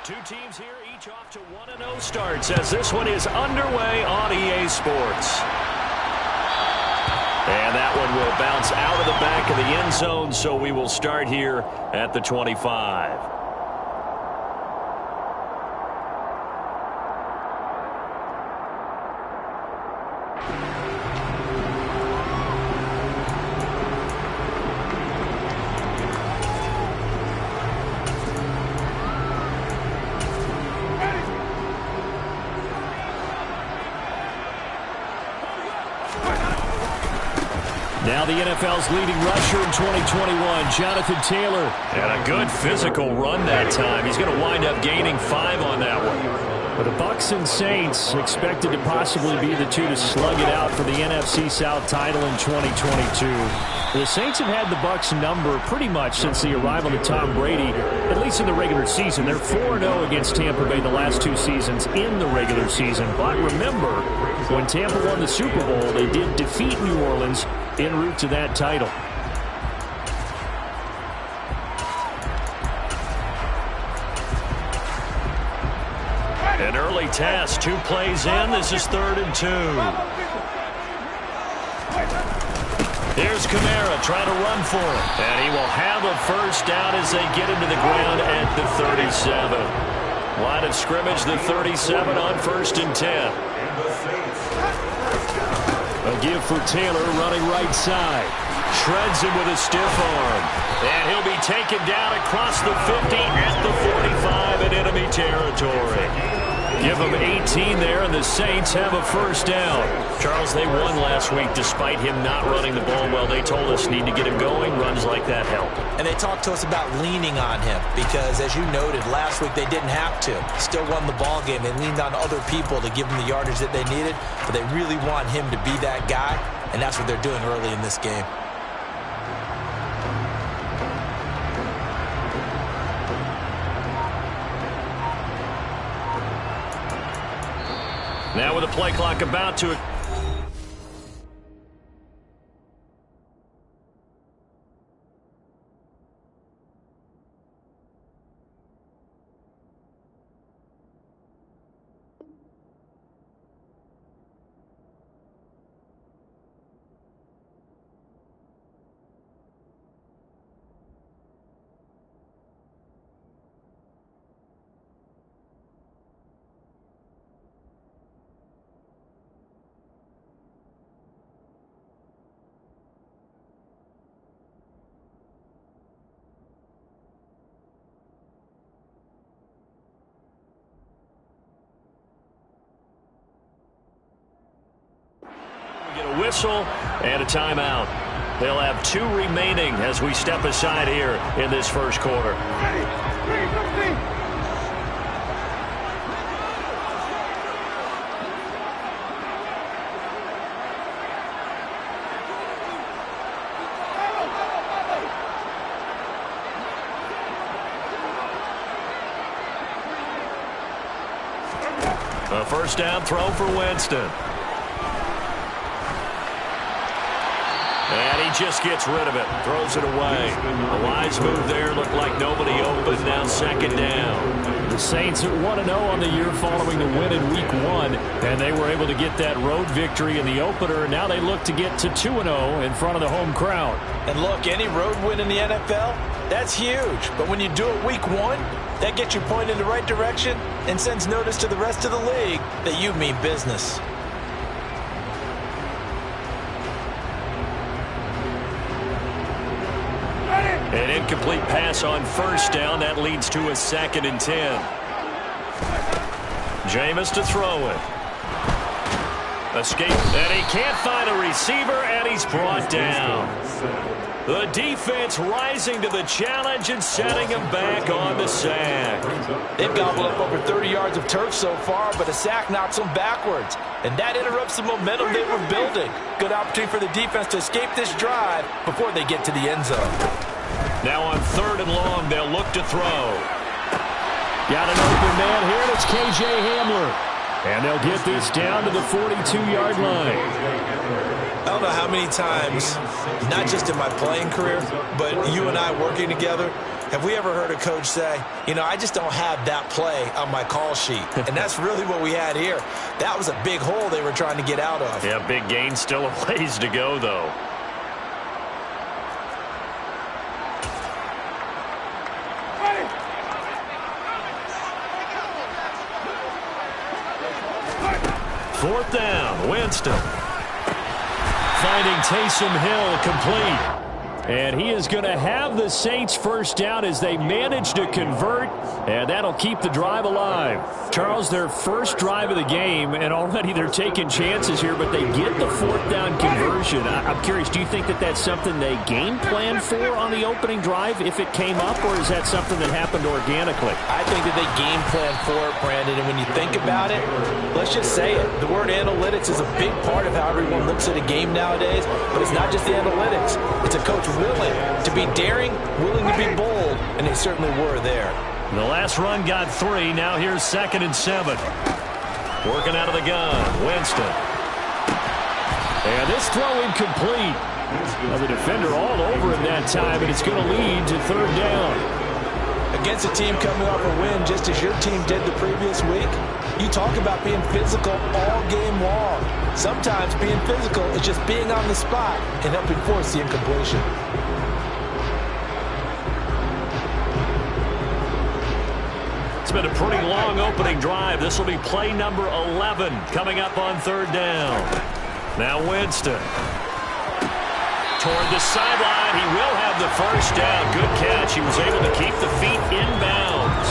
Two teams here, each off to 1-0 starts as this one is underway on EA Sports. And that one will bounce out of the back of the end zone, so we will start here at the 25. Now the NFL's leading rusher in 2021, Jonathan Taylor. And a good physical run that time. He's going to wind up gaining 5 on that one. But the Bucs and Saints expected to possibly be the two to slug it out for the NFC South title in 2022. The Saints have had the Bucs number pretty much since the arrival of Tom Brady, at least in the regular season. They're 4-0 against Tampa Bay the last 2 seasons in the regular season. But remember, when Tampa won the Super Bowl, they did defeat New Orleans en route to that title. An early test, 2 plays in. This is 3rd and 2. Here's Kamara trying to run for it. And he will have a first down as they get into the ground at the 37. Line of scrimmage, the 37 on 1st and 10. A give for Taylor running right side. Shreds him with a stiff arm. And he'll be taken down across the 50 at the 45 in enemy territory. Give them 18 there, and the Saints have a first down. Charles, they won last week despite him not running the ball well. They told us need to get him going. Runs like that help. And they talked to us about leaning on him because, as you noted, last week they didn't have to. Still won the ball game. They leaned on other people to give them the yardage that they needed, but they really want him to be that guy, and that's what they're doing early in this game. Now with the play clock about to... Get a whistle and a timeout. They'll have 2 remaining as we step aside here in this first quarter. A first down throw for Winston. And he just gets rid of it, throws it away. A wise move there, looked like nobody open, now 2nd down. The Saints are 1-0 on the year following the win in Week 1, and they were able to get that road victory in the opener. Now they look to get to 2-0 in front of the home crowd. And look, any road win in the NFL, that's huge. But when you do it Week 1, that gets you pointed in the right direction and sends notice to the rest of the league that you mean business. An incomplete pass on first down. That leads to a 2nd and 10. Jameis to throw it. Escape. And he can't find a receiver, and he's brought down. The defense rising to the challenge and setting him back on the sack. They've gobbled up over 30 yards of turf so far, but a sack knocks them backwards. And that interrupts the momentum they were building. Good opportunity for the defense to escape this drive before they get to the end zone. Now on 3rd and long, they'll look to throw. Got an open man here, and it's K.J. Hamler. And they'll get this down to the 42-yard line. I don't know how many times, not just in my playing career, but you and I working together, Have we ever heard a coach say, you know, I just don't have that play on my call sheet? And that's really what we had here. That was a big hole they were trying to get out of. Yeah, big gain, still a ways to go, though. Fourth down, Winston. Finding Taysom Hill complete. And he is going to have the Saints first down as they manage to convert, and that'll keep the drive alive. Charles, their first drive of the game, and already they're taking chances here, but they get the fourth down conversion. I'm curious, do you think that that's something they game planned for on the opening drive if it came up, or is that something that happened organically? I think that they game planned for it, Brandon, and when you think about it, let's just say it. The word analytics is a big part of how everyone looks at a game nowadays, but it's not just the analytics. It's a coach willing to be daring, willing to be bold, and they certainly were there. The last run got 3. Now here's 2nd and 7. Working out of the gun, Winston. And this throw incomplete. Now the defender all over him that time, and it's going to lead to 3rd down. Against a team coming off a win just as your team did the previous week, you talk about being physical all game long. Sometimes being physical is just being on the spot and helping force the incompletion. It's been a pretty long opening drive. This will be play number 11 coming up on 3rd down. Now Winston. Toward the sideline. He will have the first down. Good catch. He was able to keep the feet inbounds.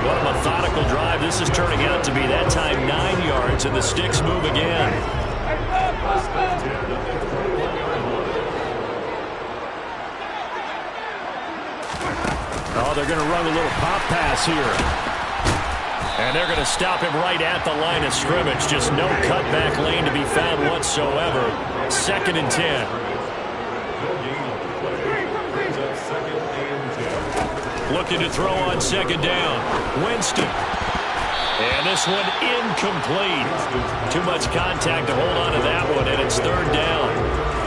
What a methodical drive. This is turning out to be that time 9 yards, and the sticks move again. Oh, they're going to run a little pop pass here. And they're going to stop him right at the line of scrimmage. Just no cutback lane to be found whatsoever. 2nd and 10. Looking to throw on 2nd down. Winston. And this one incomplete. Too much contact to hold on to that one, and it's 3rd down.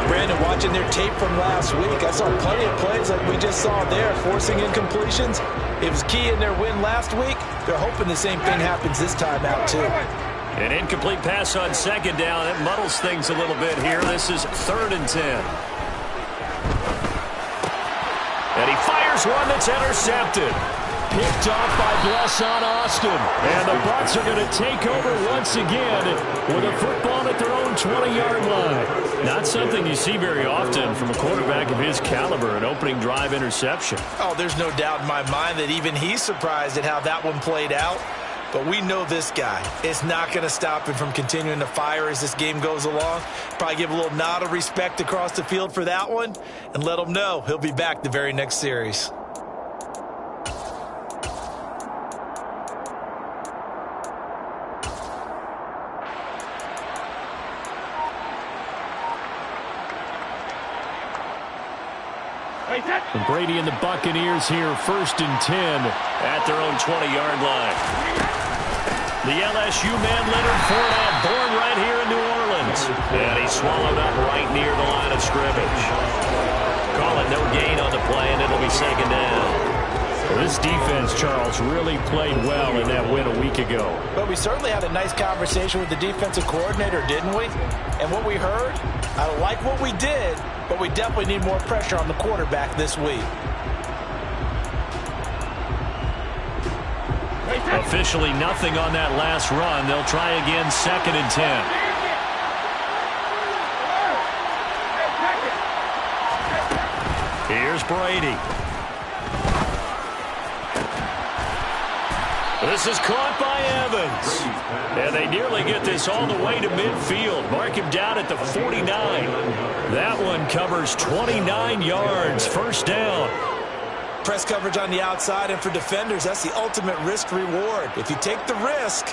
Brandon, watching their tape from last week, I saw plenty of plays like we just saw there, forcing incompletions. It was key in their win last week. They're hoping the same thing happens this time out, too. An incomplete pass on 2nd down. It muddles things a little bit here. This is 3rd and 10. And he fires one that's intercepted. Picked off by Blesson Austin. And the Bucs are going to take over once again with a football at their own 20-yard line. Not something you see very often from a quarterback of his caliber, an opening drive interception. Oh, there's no doubt in my mind that even he's surprised at how that one played out. But we know this guy. It's not going to stop him from continuing to fire as this game goes along. Probably give a little nod of respect across the field for that one and let him know he'll be back the very next series. And Brady and the Buccaneers here, 1st and 10 at their own 20-yard line. The LSU man, Leonard Fournette, born right here in New Orleans. And he's swallowed up right near the line of scrimmage. Call it no gain on the play, and it'll be 2nd down. Well, this defense, Charles, really played well in that win a week ago. But we certainly had a nice conversation with the defensive coordinator, didn't we? And what we heard, I don't like what we did, but we definitely need more pressure on the quarterback this week. Officially nothing on that last run. They'll try again, 2nd and 10. Here's Brady. This is caught by Evans. And they nearly get this all the way to midfield. Mark him down at the 49. That one covers 29 yards. 1st down. Press coverage on the outside, and for defenders, that's the ultimate risk-reward. If you take the risk,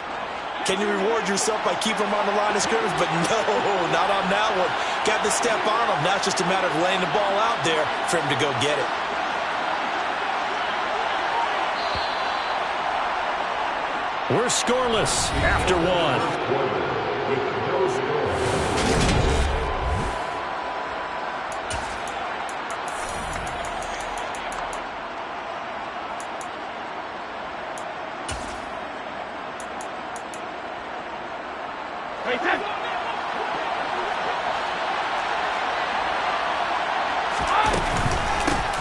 can you reward yourself by keeping them on the line of scrimmage? But no, not on that one. Got to step on them. Now it's just a matter of laying the ball out there for him to go get it. We're scoreless after 1.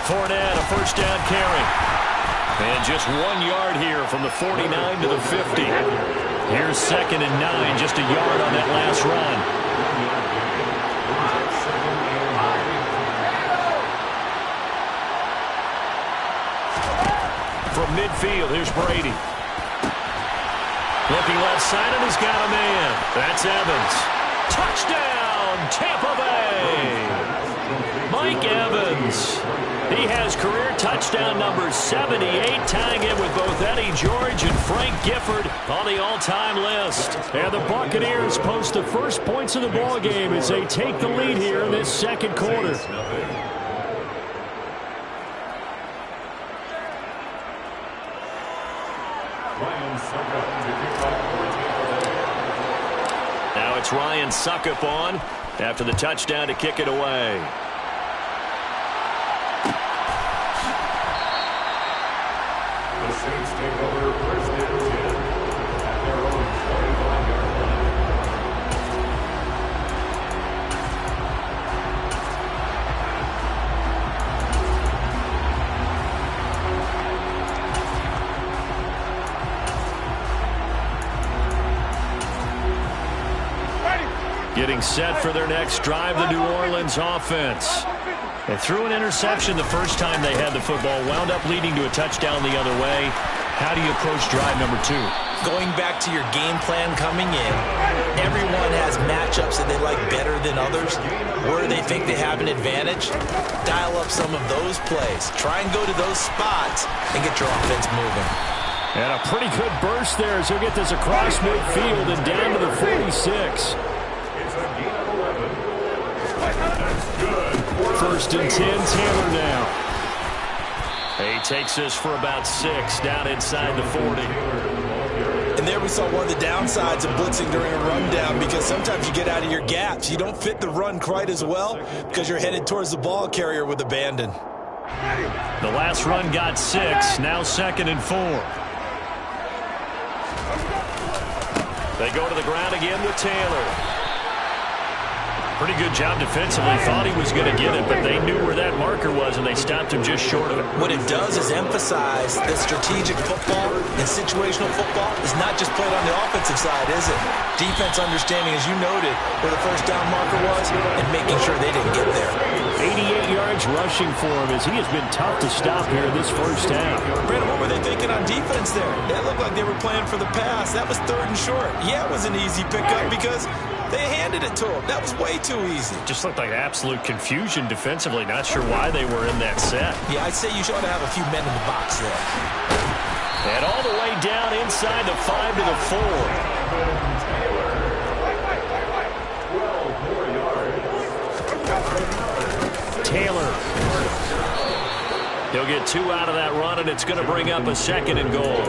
Fournette, a first down carry. And just 1 yard here from the 49 to the 50. Here's 2nd and 9, just a yard on that last run. From midfield, here's Brady. Looking left side, and he's got a man. That's Evans. Touchdown, Tampa Bay! Mike Evans. He has career touchdown number 78, tying it with both Eddie George and Frank Gifford on the all-time list. And the Buccaneers post the first points of the ballgame as they take the lead here in this second quarter. Now it's Ryan Succop on after the touchdown to kick it away. The Saints take over first and 10 at their own 45-yard line. Getting set for their next drive, the New Orleans offense. They threw an interception the first time they had the football, wound up leading to a touchdown the other way. How do you approach drive number 2? Going back to your game plan coming in, everyone has matchups that they like better than others. Where they think they have an advantage, dial up some of those plays. Try and go to those spots and get your offense moving. And a pretty good burst there as he'll get this across midfield and down to the 46. First and 10, Taylor now. He takes this for about 6 down inside the 40. And there we saw one of the downsides of blitzing during a rundown, because sometimes you get out of your gaps. You don't fit the run quite as well because you're headed towards the ball carrier with abandon. The last run got 6, now 2nd and 4. They go to the ground again with Taylor. Pretty good job defensively. Thought he was going to get it, but they knew where that marker was, and they stopped him just short of it. What it does is emphasize that strategic football and situational football is not just played on the offensive side, is it? Defense understanding, as you noted, where the first down marker was and making sure they didn't get there. 88 yards rushing for him as he has been tough to stop here this first half. Brandon, what were they thinking on defense there? It looked like they were playing for the pass. That was 3rd and short. Yeah, it was an easy pickup because they handed it to him. That was way too easy. Just looked like absolute confusion defensively. Not sure why they were in that set. Yeah, I'd say you should have a few men in the box there. And all the way down inside the 5 to the 4. Taylor. He'll get 2 out of that run, and it's going to bring up a 2nd and goal.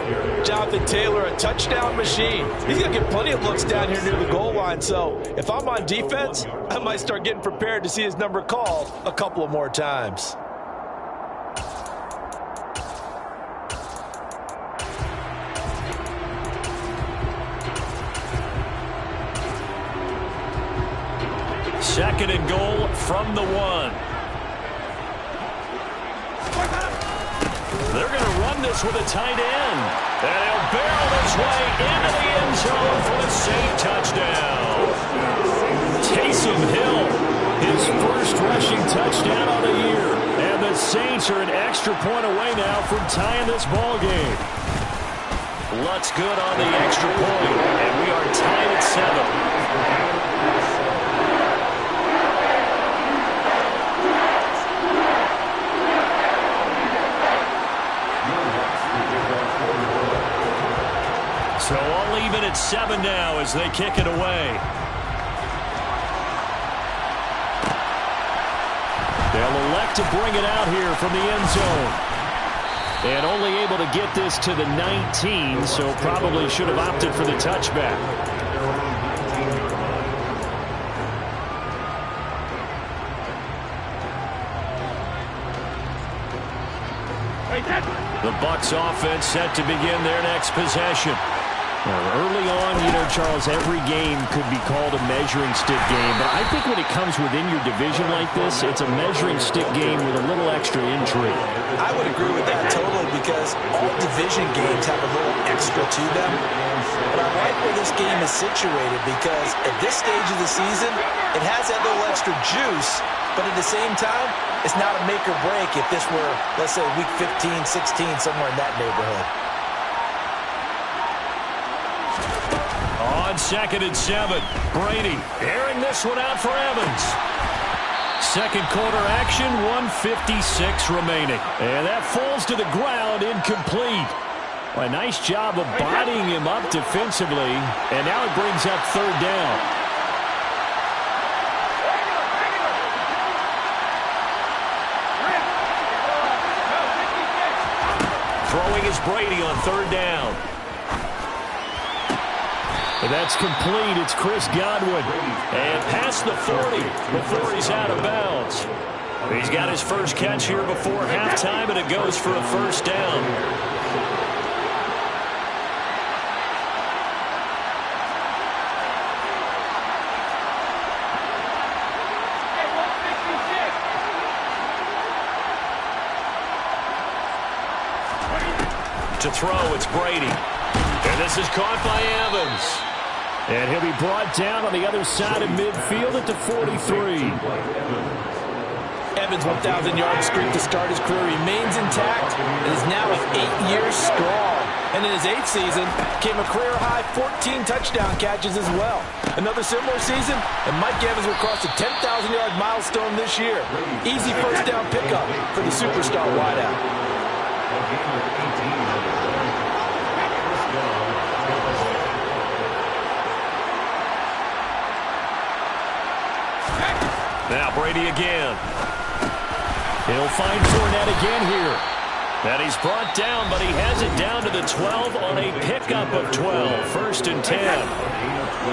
Jonathan Taylor, a touchdown machine. He's going to get plenty of looks down here near the goal line. So if I'm on defense, I might start getting prepared to see his number called a couple of more times. Second and goal from the 1. They're going to run this with a tight end. And he'll barrel his way into the end zone for the Saint touchdown. Taysom Hill, his first rushing touchdown of the year. And the Saints are an extra point away now from tying this ball game. Lutz good on the extra point, and we are tied at 7. So all even at 7 now as they kick it away. They'll elect to bring it out here from the end zone. And only able to get this to the 19, so probably should have opted for the touchback. The Bucs offense set to begin their next possession. Early on, Charles, every game could be called a measuring stick game. But I think when it comes within your division like this, it's a measuring stick game with a little extra intrigue. I would agree with that totally because all division games have a little extra to them. But I like where this game is situated because at this stage of the season, it has that little extra juice. But at the same time, it's not a make or break if this were, let's say, week 15, 16, somewhere in that neighborhood. On 2nd and 7, Brady airing this one out for Evans. Second quarter action, 1:56 remaining. And that falls to the ground, incomplete. Well, a nice job of bodying him up defensively. And now it brings up 3rd down. Throwing is Brady on 3rd down. And that's complete. It's Chris Godwin. And past the 40 before he's out of bounds. He's got his first catch here before halftime, and it goes for a 1st down. To throw, it's Brady. And this is caught by Evans. And he'll be brought down on the other side of midfield at the 43. Evans' 1,000-yard streak to start his career remains intact and is now at 8 years strong. And in his 8th season, came a career-high 14 touchdown catches as well. Another similar season, and Mike Evans will cross the 10,000-yard milestone this year. Easy first down pickup for the superstar wideout. Now Brady again. He'll find Fournette again here. And he's brought down, but he has it down to the 12 on a pickup of 12. 1st and 10.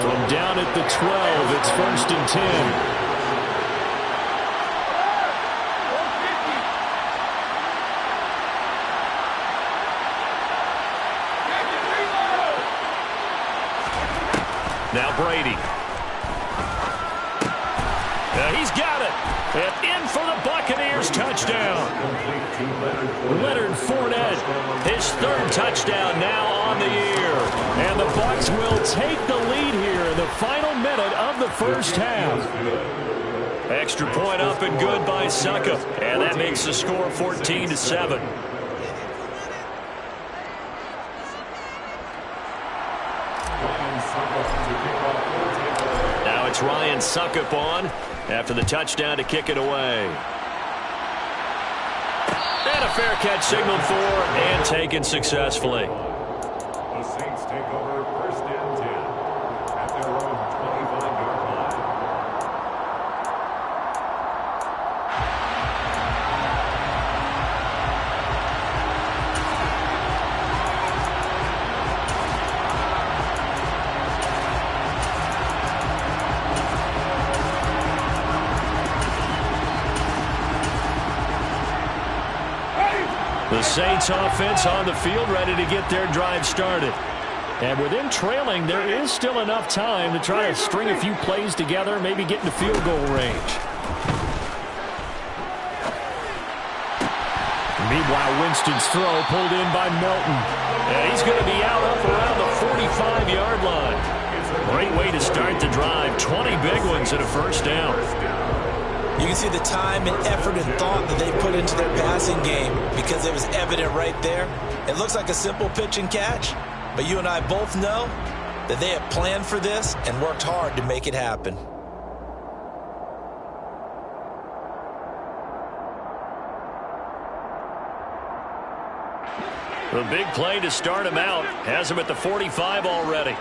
From down at the 12, it's 1st and 10. Now Brady. He's got it. And in for the Buccaneers touchdown. Leonard Fournette, his 3rd touchdown now on the year. And the Bucs will take the lead here in the final minute of the 1st half. Extra point up and good by Succop. And that makes the score 14-7. Now it's Ryan Succop on after the touchdown to kick it away. And a fair catch signaled for and taken successfully. The Saints take over 1st and 10 at their own 25-yard line. The Saints offense on the field, ready to get their drive started. And with them trailing, there is still enough time to try to string a few plays together, maybe get into field goal range. Meanwhile, Winston's throw pulled in by Melton. And he's going to be out up around the 45-yard line. Great way to start the drive. 20 big ones and a 1st down. You can see the time and effort and thought that they put into their passing game because it was evident right there. It looks like a simple pitch and catch, but you and I both know that they have planned for this and worked hard to make it happen. The big play to start him out has him at the 45 already.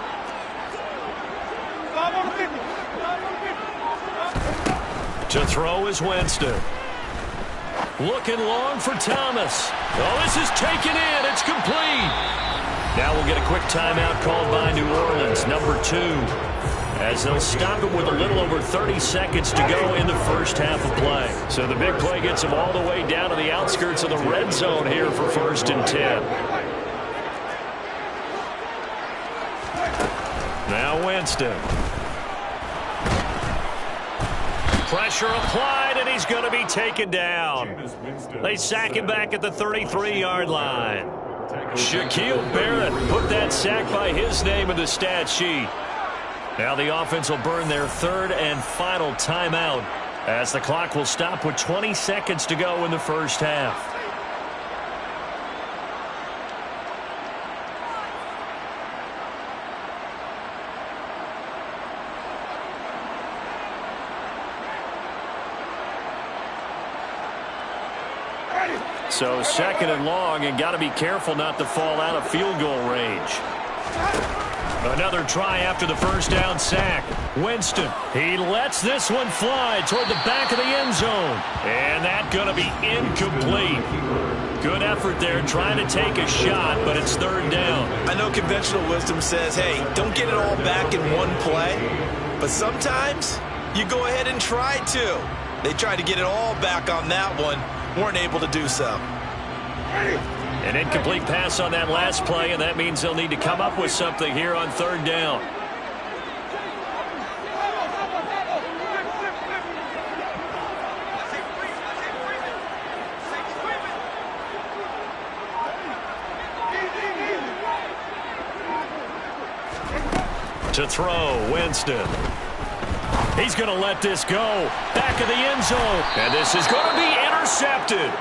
To throw is Winston. Looking long for Thomas. Oh, this is taken in. It's complete. Now we'll get a quick timeout called by New Orleans, number 2. As they'll stop it with a little over 30 seconds to go in the 1st half of play. So the big play gets them all the way down to the outskirts of the red zone here for 1st and 10. Now Winston. Pressure applied, and he's going to be taken down. They sack him back at the 33-yard line. Shaquille Barrett put that sack by his name in the stat sheet. Now the offense will burn their third and final timeout as the clock will stop with 20 seconds to go in the first half. So second and long, and got to be careful not to fall out of field goal range. Another try after the first down sack. Winston, he lets this one fly toward the back of the end zone. And that's going to be incomplete. Good effort there trying to take a shot, but it's third down. I know conventional wisdom says, hey, don't get it all back in one play. But sometimes you go ahead and try to. They tried to get it all back on that one. Weren't able to do so. An incomplete pass on that last play, and that means they'll need to come up with something here on third down. To throw, Winston. He's going to let this go. Back of the end zone. And this is going to be intercepted.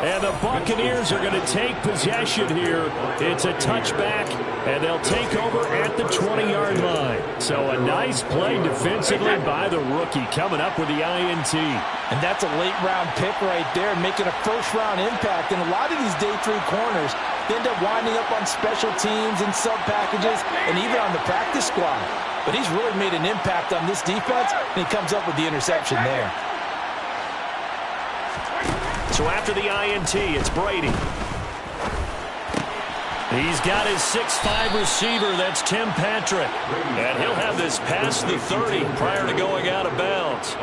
And the Buccaneers are going to take possession here. It's a touchback, and they'll take over at the 20-yard line. So a nice play defensively by the rookie coming up with the INT. And that's a late-round pick right there, making a first-round impact. And a lot of these day three corners end up winding up on special teams and sub-packages and even on the practice squad. But he's really made an impact on this defense, and he comes up with the interception there. So after the INT, it's Brady. He's got his 6'5" receiver. That's Tim Patrick. And he'll have this past the 30 prior to going out of bounds.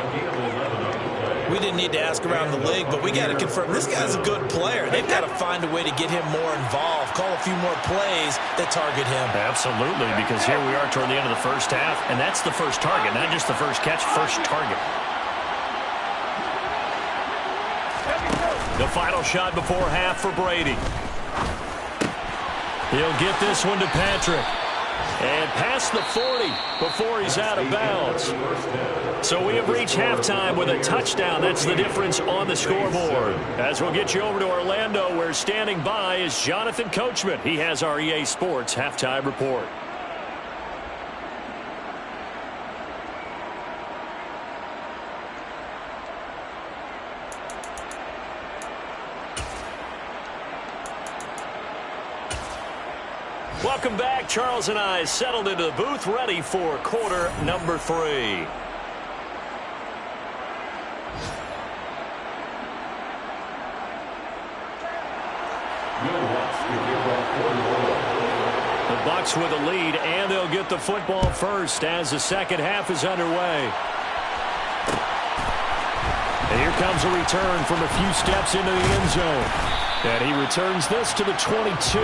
We didn't need to ask around the league, but we got to confirm this guy's a good player. They've got to find a way to get him more involved, call a few more plays that target him. Absolutely, because here we are toward the end of the first half, and that's the first target, not just the first catch, first target. The final shot before half for Brady. He'll get this one to Patrick. And past the 40 before he's out of bounds. So we have reached halftime with a touchdown. That's the difference on the scoreboard. As we'll get you over to Orlando, where standing by is Jonathan Coachman. He has our EA Sports halftime report. Welcome back. Charles and I settled into the booth, ready for quarter number 3. The Bucs with a lead, and they'll get the football first as the second half is underway. And here comes a return from a few steps into the end zone. And he returns this to the 22.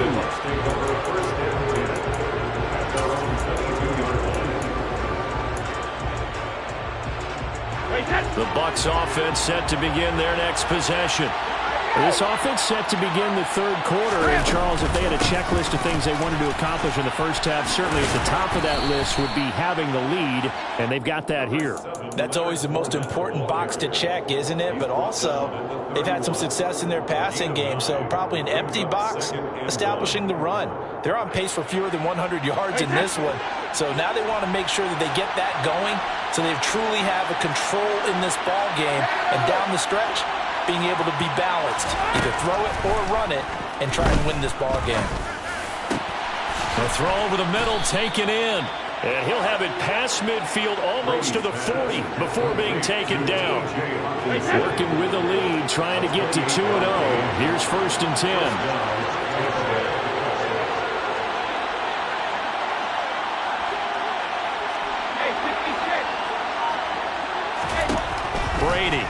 The Bucs offense set to begin their next possession. This offense set to begin the third quarter. And, Charles, if they had a checklist of things they wanted to accomplish in the first half, certainly at the top of that list would be having the lead, and they've got that here. That's always the most important box to check, isn't it? But also, they've had some success in their passing game, so probably an empty box establishing the run. They're on pace for fewer than 100 yards in this one, so now they want to make sure that they get that going so they truly have a control in this ball game, and down the stretch, being able to be balanced, either throw it or run it, and try and win this ball game. The throw over the middle taken in. And he'll have it past midfield almost to the 40 before being taken down. Working with the lead, trying to get to 2-0. Here's 1st and 10. Brady.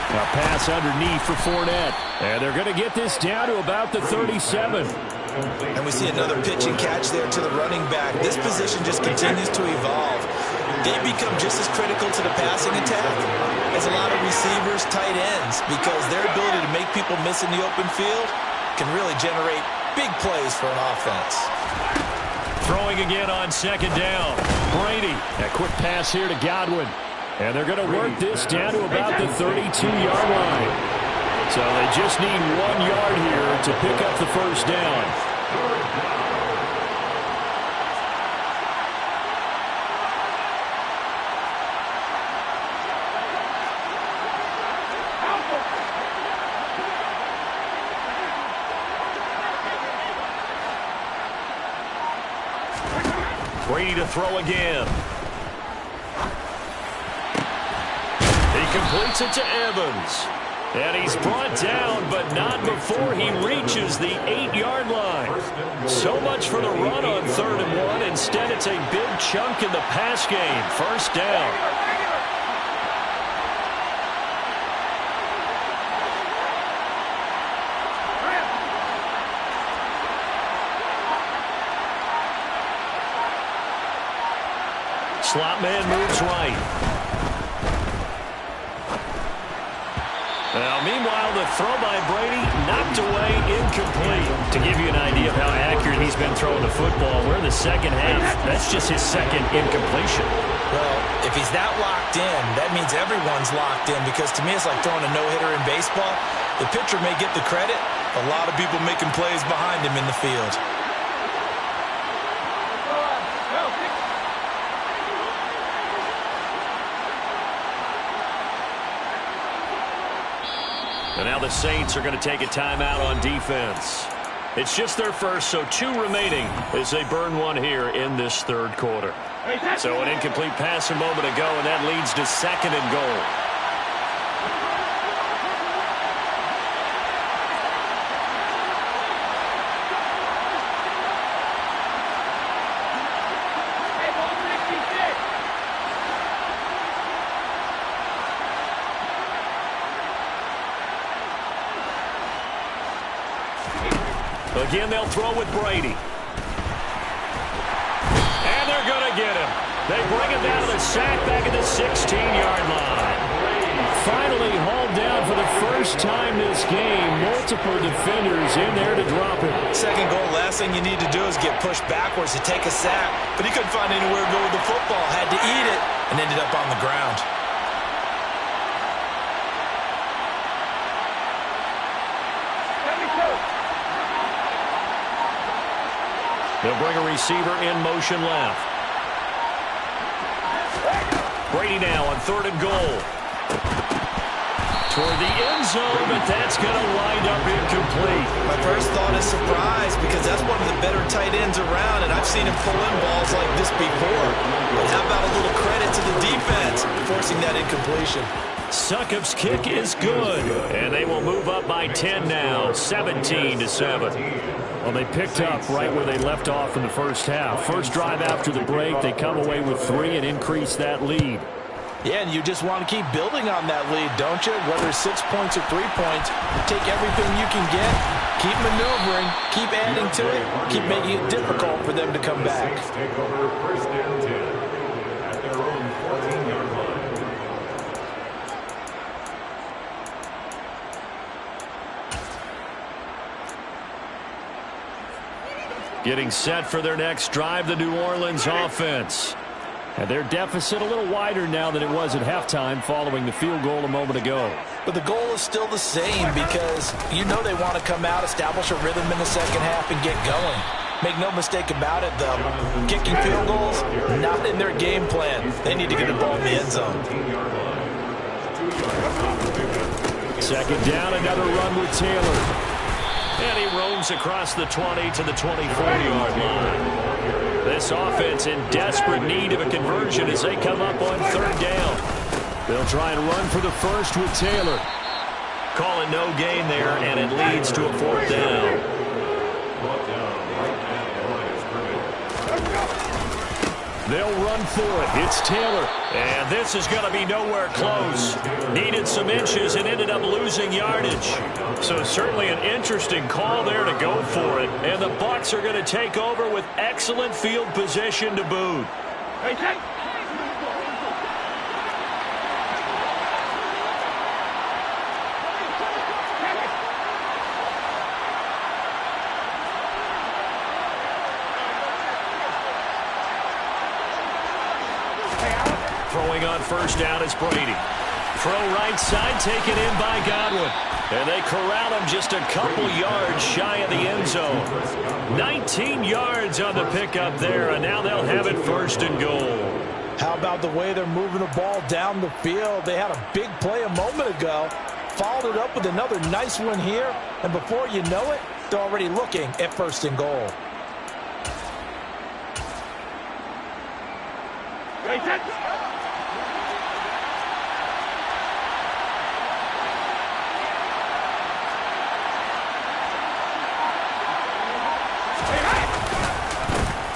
A pass underneath for Fournette. And they're going to get this down to about the 37. And we see another pitch and catch there to the running back. This position just continues to evolve. They become just as critical to the passing attack as a lot of receivers, tight ends, because their ability to make people miss in the open field can really generate big plays for an offense. Throwing again on second down. Brady, a quick pass here to Godwin. And they're going to work this down to about the 32-yard line. So they just need 1 yard here to pick up the first down. Brady to throw again. He completes it to Evans. And he's brought down, but not before he reaches the 8-yard line. So much for the run on 3rd and 1. Instead, it's a big chunk in the pass game. First down. Slot man moves right. Now, meanwhile, the throw by Brady knocked away, incomplete. To give you an idea of how accurate he's been throwing the football, we're in the second half. That's just his second incompletion. Well, if he's that locked in, that means everyone's locked in, because to me it's like throwing a no-hitter in baseball. The pitcher may get the credit, a lot of people making plays behind him in the field. And now the Saints are going to take a timeout on defense. It's just their first, so 2 remaining as they burn 1 here in this 3rd quarter. So an incomplete pass a moment ago, and that leads to 2nd and goal. Again, they'll throw with Brady. And they're going to get him. They bring him down to the sack back at the 16-yard line. Finally hauled down for the first time this game. Multiple defenders in there to drop him. 2nd goal, last thing you need to do is get pushed backwards to take a sack. But he couldn't find anywhere to go with the football. Had to eat it and ended up on the ground. They'll bring a receiver in motion left. Brady now on 3rd and goal. Toward the end zone, but that's going to wind up incomplete. My first thought is surprise, because that's one of the better tight ends around, and I've seen him pull in balls like this before. But how about a little credit to the defense forcing that incompletion? Succop's kick is good, and they will move up by 10 now, 17-7. Well, they picked up right where they left off in the first half. First drive after the break, they come away with 3 and increase that lead. Yeah, and you just want to keep building on that lead, don't you? Whether it's 6 points or 3 points, take everything you can get, keep maneuvering, keep adding to it, keep making it difficult for them to come back. Take over 1st and 10 at their own 14-yard line. Getting set for their next drive, the New Orleans offense. And their deficit a little wider now than it was at halftime following the field goal a moment ago. But the goal is still the same, because you know they want to come out, establish a rhythm in the second half, and get going. Make no mistake about it, though. Kicking field goals, not in their game plan. They need to get the ball in the end zone. 2nd down, another run with Taylor. And he roams across the 20 to the 24-yard line. This offense in desperate need of a conversion as they come up on 3rd down. They'll try and run for the first with Taylor. Call it no gain there, and it leads to a 4th down. They'll run for it. It's Taylor. And this is going to be nowhere close. Needed some inches and ended up losing yardage. So certainly an interesting call there to go for it. And the Bucs are going to take over with excellent field position to boot. Throwing on first down is Brady. Throw right side taken in by Godwin. And they corral him just a couple yards shy of the end zone. 19 yards on the pickup there, and now they'll have it first and goal. How about the way they're moving the ball down the field? They had a big play a moment ago, followed it up with another nice one here, and before you know it, they're already looking at first and goal.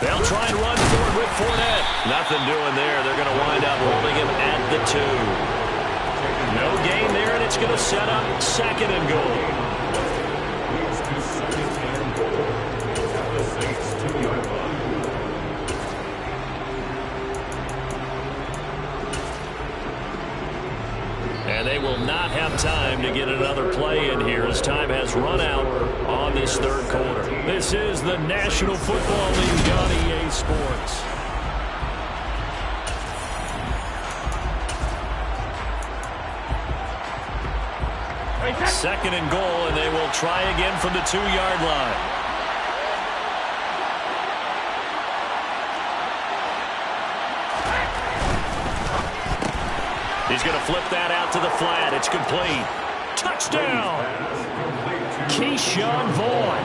They'll try and run forward with Fournette. Nothing doing there. They're going to wind up holding him at the 2. No gain there, and it's going to set up second and goal. Leads to second and goal at the Saints' 2-yard line. And they will not have time to get another play in here as time has run out on this third quarter. This is the National Football League on EA Sports. Second and goal, and they will try again from the 2-yard line. He's going to flip that out to the flat. It's complete. Touchdown! Keyshawn Vaughn.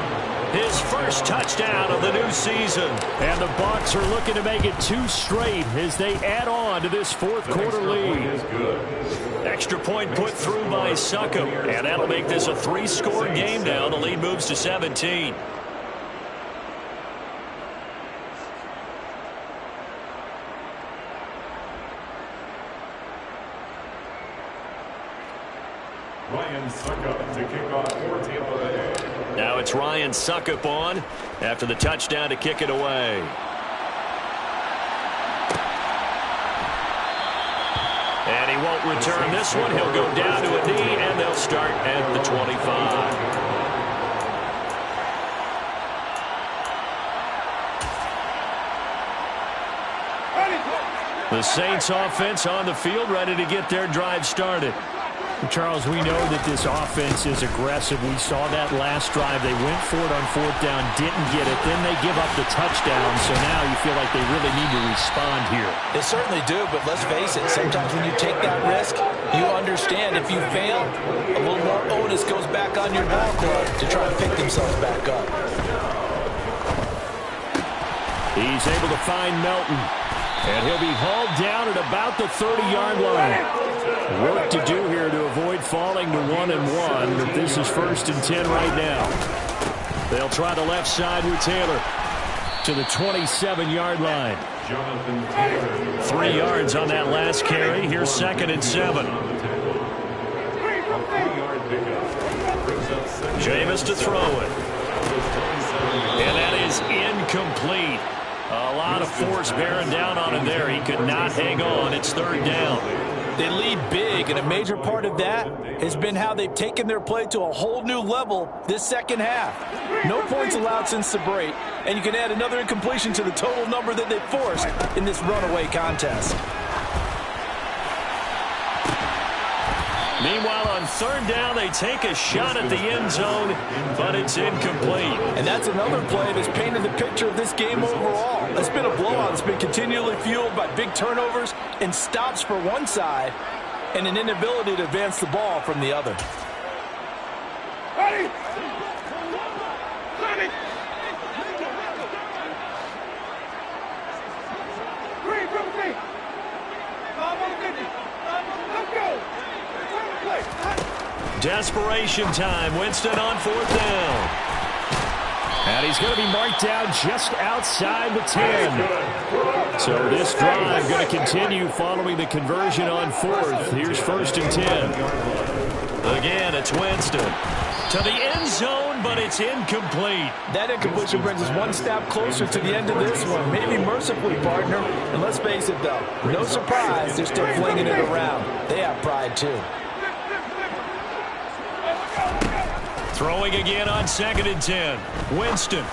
His first touchdown of the new season. And the Bucs are looking to make it 2 straight as they add on to this fourth quarter lead. Extra point put through by Succop. And that'll make this a 3-score game now. The lead moves to 17. Ryan Succop to kick off for Tampa Bay. Now it's Ryan Succop on after the touchdown to kick it away. And he won't return this one. He'll go down to a knee, and they'll start at the 25. The Saints offense on the field, ready to get their drive started. Charles, we know that this offense is aggressive. We saw that last drive. They went for it on fourth down, didn't get it. Then they give up the touchdown. So now you feel like they really need to respond here. They certainly do, but let's face it. Sometimes when you take that risk, you understand if you fail, a little more onus goes back on your ball club to try to pick themselves back up. He's able to find Melton. And he'll be hauled down at about the 30-yard line. Work to do here to avoid falling to 1-1, but this is first and 10 right now. They'll try the left side with Taylor to the 27-yard line. 3 yards on that last carry. Here's second and 7. Jameis to throw it. And that is incomplete. A lot of force bearing down on him there. He could not hang on. It's third down. They lead big, and a major part of that has been how they've taken their play to a whole new level this second half. No points allowed since the break, and you can add another incompletion to the total number that they forced in this runaway contest. Meanwhile, on third down, they take a shot at the end zone, but it's incomplete. And that's another play that's painted the picture of this game overall. It's been a blowout. It's been continually fueled by big turnovers and stops for one side and an inability to advance the ball from the other. Ready? Desperation time. Winston on fourth down. And he's going to be marked down just outside the 10. So this drive going to continue following the conversion on fourth. Here's 1st and 10. Again, it's Winston. To the end zone, but it's incomplete. That incompletion brings us one step closer to the end of this one. Maybe mercifully, partner. And let's face it, though, no surprise, they're still flinging it around. They have pride, too. Throwing again on 2nd and 10. Winston.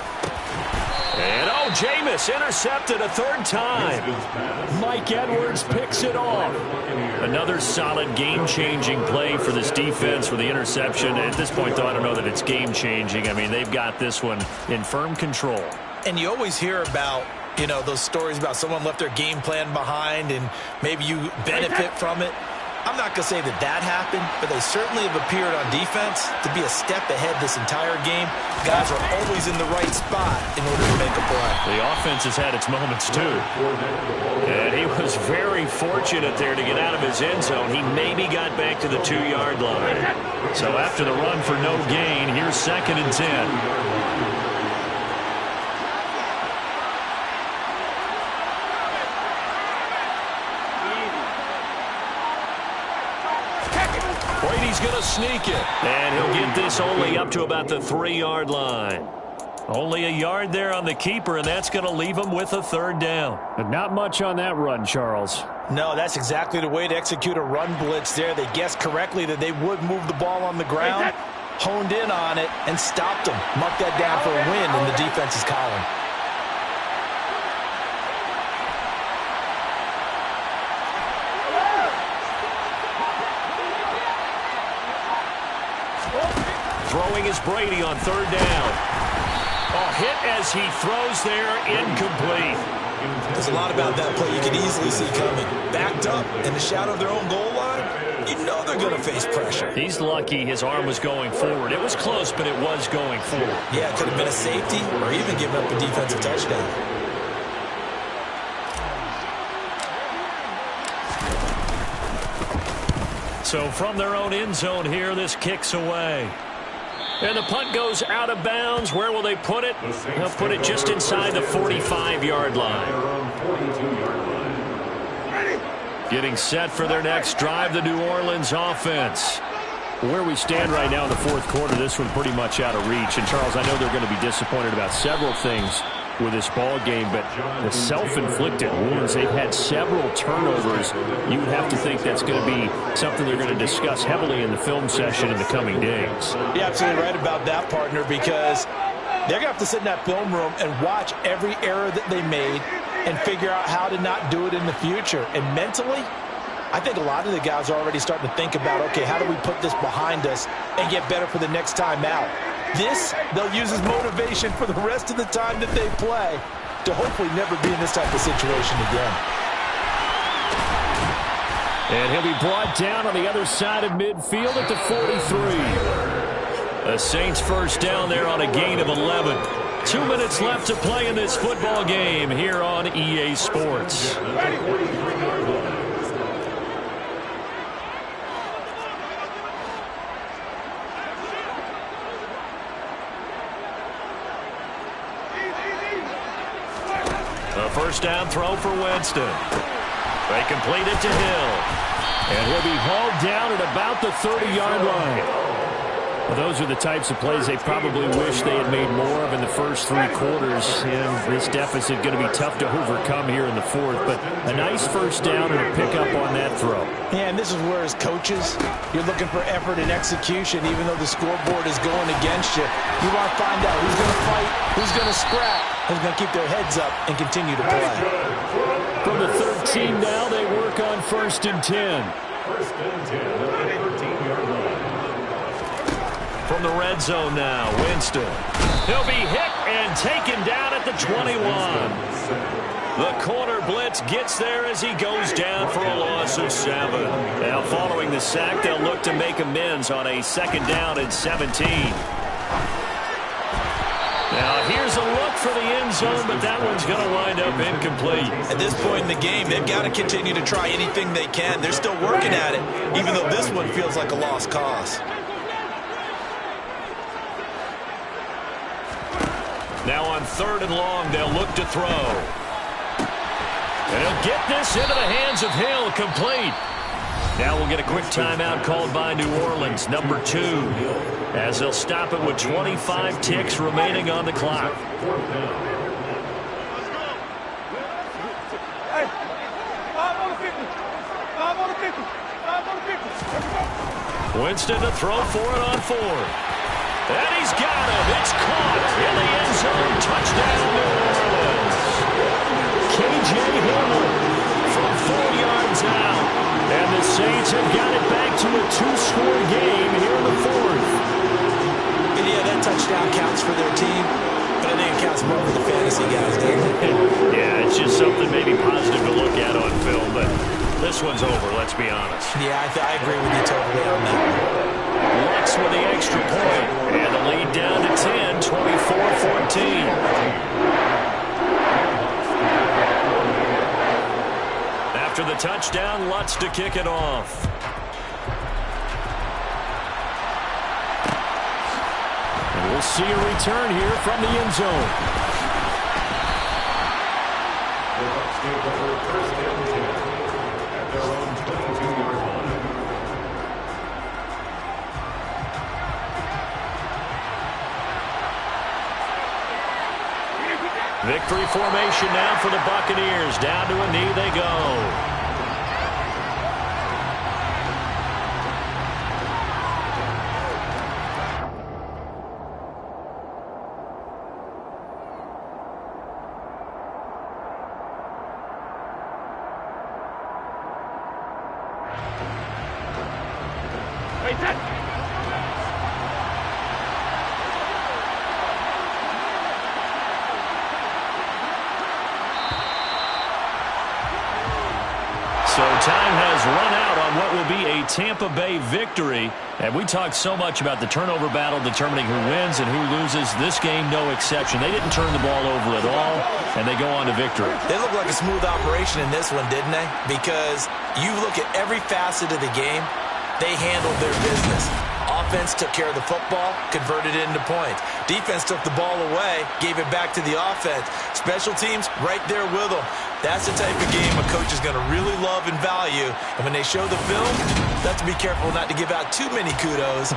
And, oh, Jameis intercepted a 3rd time. Mike Edwards picks it off. Another solid game-changing play for this defense with the interception. At this point, though, I don't know that it's game-changing. I mean, they've got this one in firm control. And you always hear about, you know, those stories about someone left their game plan behind and maybe you benefit from it. I'm not going to say that that happened, but they certainly have appeared on defense to be a step ahead this entire game. Guys are always in the right spot in order to make a play. The offense has had its moments, too. And he was very fortunate there to get out of his end zone. He maybe got back to the 2-yard line. So after the run for no gain, here's 2nd and 10. Brady's going to sneak it. And he'll get this only up to about the 3-yard line. Only a yard there on the keeper, and that's going to leave him with a 3rd down. But not much on that run, Charles. No, that's exactly the way to execute a run blitz there. They guessed correctly that they would move the ball on the ground, honed in on it, and stopped them. Mark that down for a win in the defense's column. Throwing is Brady on 3rd down. A hit as he throws there, incomplete. There's a lot about that play you can easily see coming. Backed up in the shadow of their own goal line, you know they're going to face pressure. He's lucky his arm was going forward. It was close, but it was going forward. Yeah, it could have been a safety or even given up a defensive touchdown. So from their own end zone here, this kicks away. And the punt goes out of bounds. Where will they put it? They'll put it just inside the 45-yard line. Getting set for their next drive, the New Orleans offense. Where we stand right now in the 4th quarter, this one pretty much out of reach. And, Charles, I know they're going to be disappointed about several things with this ball game, but the self-inflicted wounds, they've had several turnovers. You would have to think that's going to be something they're going to discuss heavily in the film session in the coming days. You're absolutely right about that, partner, because they're going to have to sit in that film room and watch every error that they made and figure out how to not do it in the future. And mentally, I think a lot of the guys are already starting to think about, okay, how do we put this behind us and get better for the next time out? This, they'll use as motivation for the rest of the time that they play to hopefully never be in this type of situation again. And he'll be brought down on the other side of midfield at the 43. The Saints 1st down there on a gain of 11. 2 minutes left to play in this football game here on EA Sports. A 1st down throw for Winston. They complete it to Hill. And he'll be hauled down at about the 30-yard line. Well, those are the types of plays they probably wish they had made more of in the first 3 quarters. And this deficit going to be tough to overcome here in the 4th. But a nice 1st down and a pickup on that throw. Yeah, and this is where, as coaches, you're looking for effort and execution, even though the scoreboard is going against you. You want to find out who's going to fight, who's going to scrap, who's going to keep their heads up and continue to play. From the 13 now, they work on 1st and 10. 1st and 10, 13-yard line. From the red zone now, Winston. He'll be hit and taken down at the 21. The corner blitz gets there as he goes down for a loss of 7. Now, following the sack, they'll look to make amends on a 2nd down and 17. Now, here's a look for the end zone, but that one's going to wind up incomplete. At this point in the game, they've got to continue to try anything they can. They're still working at it, even though this one feels like a lost cause. Now on 3rd and long, they'll look to throw. And he'll get this into the hands of Hill, complete. Now we'll get a quick timeout called by New Orleans, number 2, as they'll stop it with 25 ticks remaining on the clock. Winston to throw for it on 4th. And he's got him. It's caught in the end zone. Touchdown, New Orleans. K.J. Hamler from 4 yards out. And the Saints have got it back to a 2-score game here in the 4th. And yeah, that touchdown counts for their team, but I think it counts more for the fantasy guys, doesn't it? Yeah, it's just something maybe positive to look at on film, but this one's over, let's be honest. Yeah, I agree with you totally on that. Lux with the extra point, and the lead down to 10, 24-14. After the touchdown, Lutz to kick it off. And we'll see a return here from the end zone. The Bucs take over 1st and 10 at their own 22-yard line. Victory formation now for the Buccaneers. Down to a knee they go. So time has run out on what will be a Tampa Bay victory. And we talked so much about the turnover battle determining who wins and who loses. This game, no exception. They didn't turn the ball over at all, and they go on to victory. They look like a smooth operation in this one, didn't they? Because you look at every facet of the game, they handled their business. Offense took care of the football, converted it into points. Defense took the ball away, gave it back to the offense. Special teams right there with them. That's the type of game a coach is going to really love and value. And when they show the film, you have to be careful not to give out too many kudos.